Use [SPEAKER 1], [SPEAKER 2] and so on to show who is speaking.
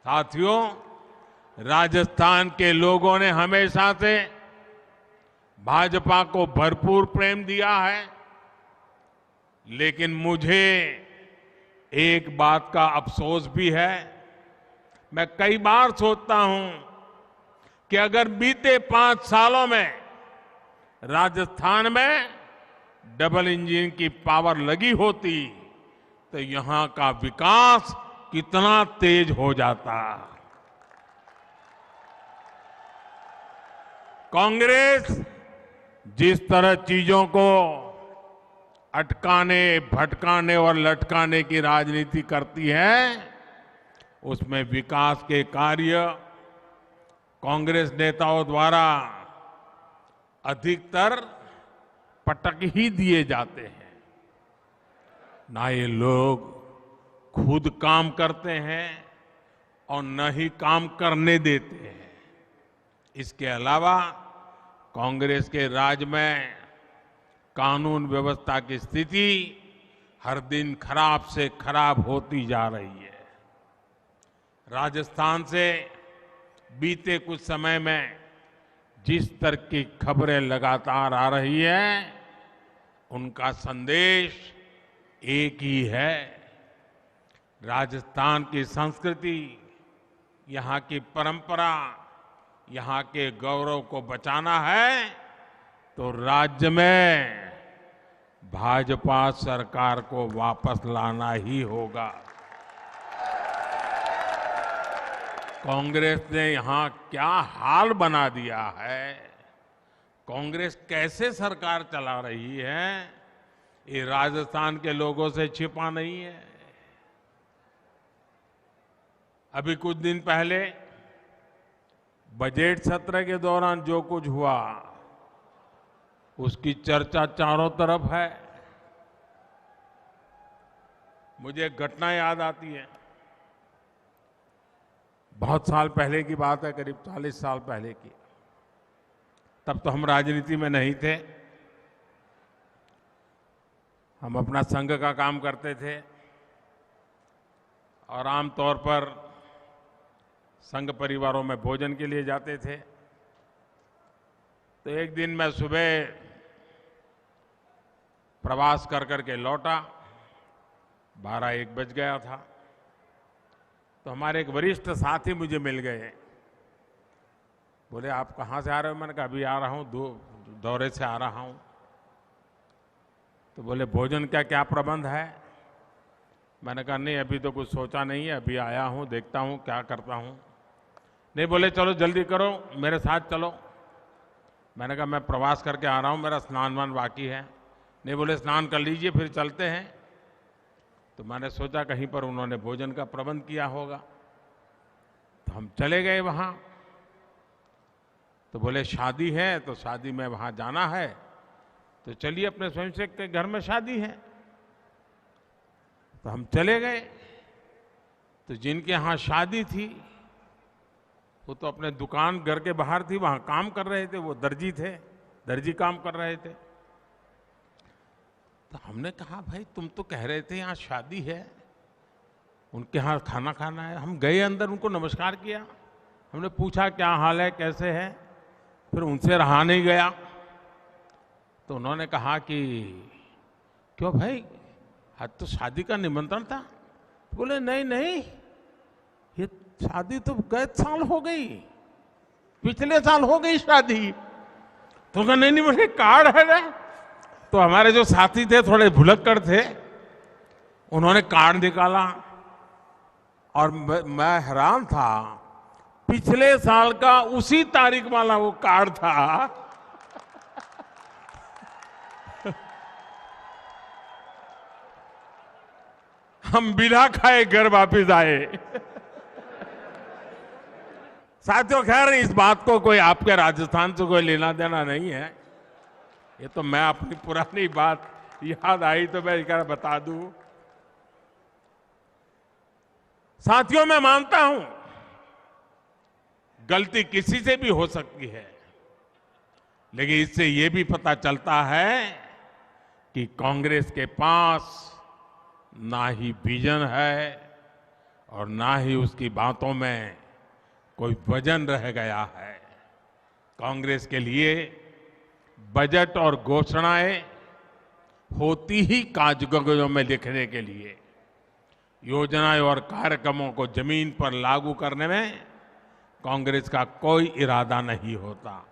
[SPEAKER 1] साथियों, राजस्थान के लोगों ने हमेशा से भाजपा को भरपूर प्रेम दिया है, लेकिन मुझे एक बात का अफसोस भी है। मैं कई बार सोचता हूं कि अगर बीते 5 सालों में राजस्थान में डबल इंजन की पावर लगी होती तो यहां का विकास कितना तेज हो जाता। कांग्रेस जिस तरह चीजों को अटकाने, भटकाने और लटकाने की राजनीति करती है, उसमें विकास के कार्य कांग्रेस नेताओं द्वारा अधिकतर पटक ही दिए जाते हैं। ना ये लोग खुद काम करते हैं और न ही काम करने देते हैं। इसके अलावा कांग्रेस के राज में कानून व्यवस्था की स्थिति हर दिन खराब से खराब होती जा रही है। राजस्थान से बीते कुछ समय में जिस तरह की खबरें लगातार आ रही हैं, उनका संदेश एक ही है। राजस्थान की संस्कृति, यहाँ की परंपरा, यहाँ के गौरव को बचाना है तो राज्य में भाजपा सरकार को वापस लाना ही होगा। कांग्रेस ने यहां क्या हाल बना दिया है, कांग्रेस कैसे सरकार चला रही है, ये राजस्थान के लोगों से छिपा नहीं है। अभी कुछ दिन पहले बजट सत्र के दौरान जो कुछ हुआ, उसकी चर्चा चारों तरफ है। मुझे एक घटना याद आती है। बहुत साल पहले की बात है, करीब 40 साल पहले की। तब तो हम राजनीति में नहीं थे, हम अपना संघ का काम करते थे और आमतौर पर संघ परिवारों में भोजन के लिए जाते थे। तो एक दिन मैं सुबह प्रवास कर करके लौटा, 12-1 बज गया था। तो हमारे एक वरिष्ठ साथी मुझे मिल गए। बोले, आप कहाँ से आ रहे हो? मैंने कहा, अभी आ रहा हूँ, दौरे से आ रहा हूँ। तो बोले, भोजन का क्या प्रबंध है? मैंने कहा, नहीं अभी तो कुछ सोचा नहीं है, अभी आया हूँ, देखता हूँ क्या करता हूँ। नहीं, बोले चलो जल्दी करो, मेरे साथ चलो। मैंने कहा, मैं प्रवास करके आ रहा हूँ, मेरा स्नान वान बाकी है। नहीं, बोले स्नान कर लीजिए फिर चलते हैं। तो मैंने सोचा कहीं पर उन्होंने भोजन का प्रबंध किया होगा, तो हम चले गए वहाँ। तो बोले शादी है तो शादी में वहाँ जाना है, तो चलिए अपने स्वयंसेवक के घर में शादी है। तो हम चले गए। तो जिनके यहाँ शादी थी वो तो अपने दुकान घर के बाहर थी, वहाँ काम कर रहे थे, वो दर्जी थे, दर्जी काम कर रहे थे। तो हमने कहा, भाई तुम तो कह रहे थे यहाँ शादी है, उनके यहाँ खाना खाना है। हम गए अंदर, उनको नमस्कार किया, हमने पूछा क्या हाल है, कैसे है, फिर उनसे रहा नहीं गया। तो उन्होंने कहा कि क्यों भाई, आज तो शादी का निमंत्रण था। बोले नहीं नहीं, ये शादी तो गए साल हो गई, पिछले साल हो गई शादी। तो कहा नहीं नहीं, मुझे कार्ड है ना। तो हमारे जो साथी थे थोड़े भुलक्कड़ थे, उन्होंने कार्ड निकाला और मैं हैरान था, पिछले साल का उसी तारीख वाला वो कार्ड था। हम बिना खाए घर वापिस आए। साथियों, खैर इस बात को कोई आपके राजस्थान से कोई लेना देना नहीं है, ये तो मैं अपनी पुरानी बात याद आई तो मैं क्या बता दूं। साथियों, मैं मानता हूं गलती किसी से भी हो सकती है, लेकिन इससे ये भी पता चलता है कि कांग्रेस के पास ना ही विजन है और ना ही उसकी बातों में कोई वजन रह गया है। कांग्रेस के लिए बजट और घोषणाएं होती ही कागजों में लिखने के लिए, योजनाएं और कार्यक्रमों को जमीन पर लागू करने में कांग्रेस का कोई इरादा नहीं होता।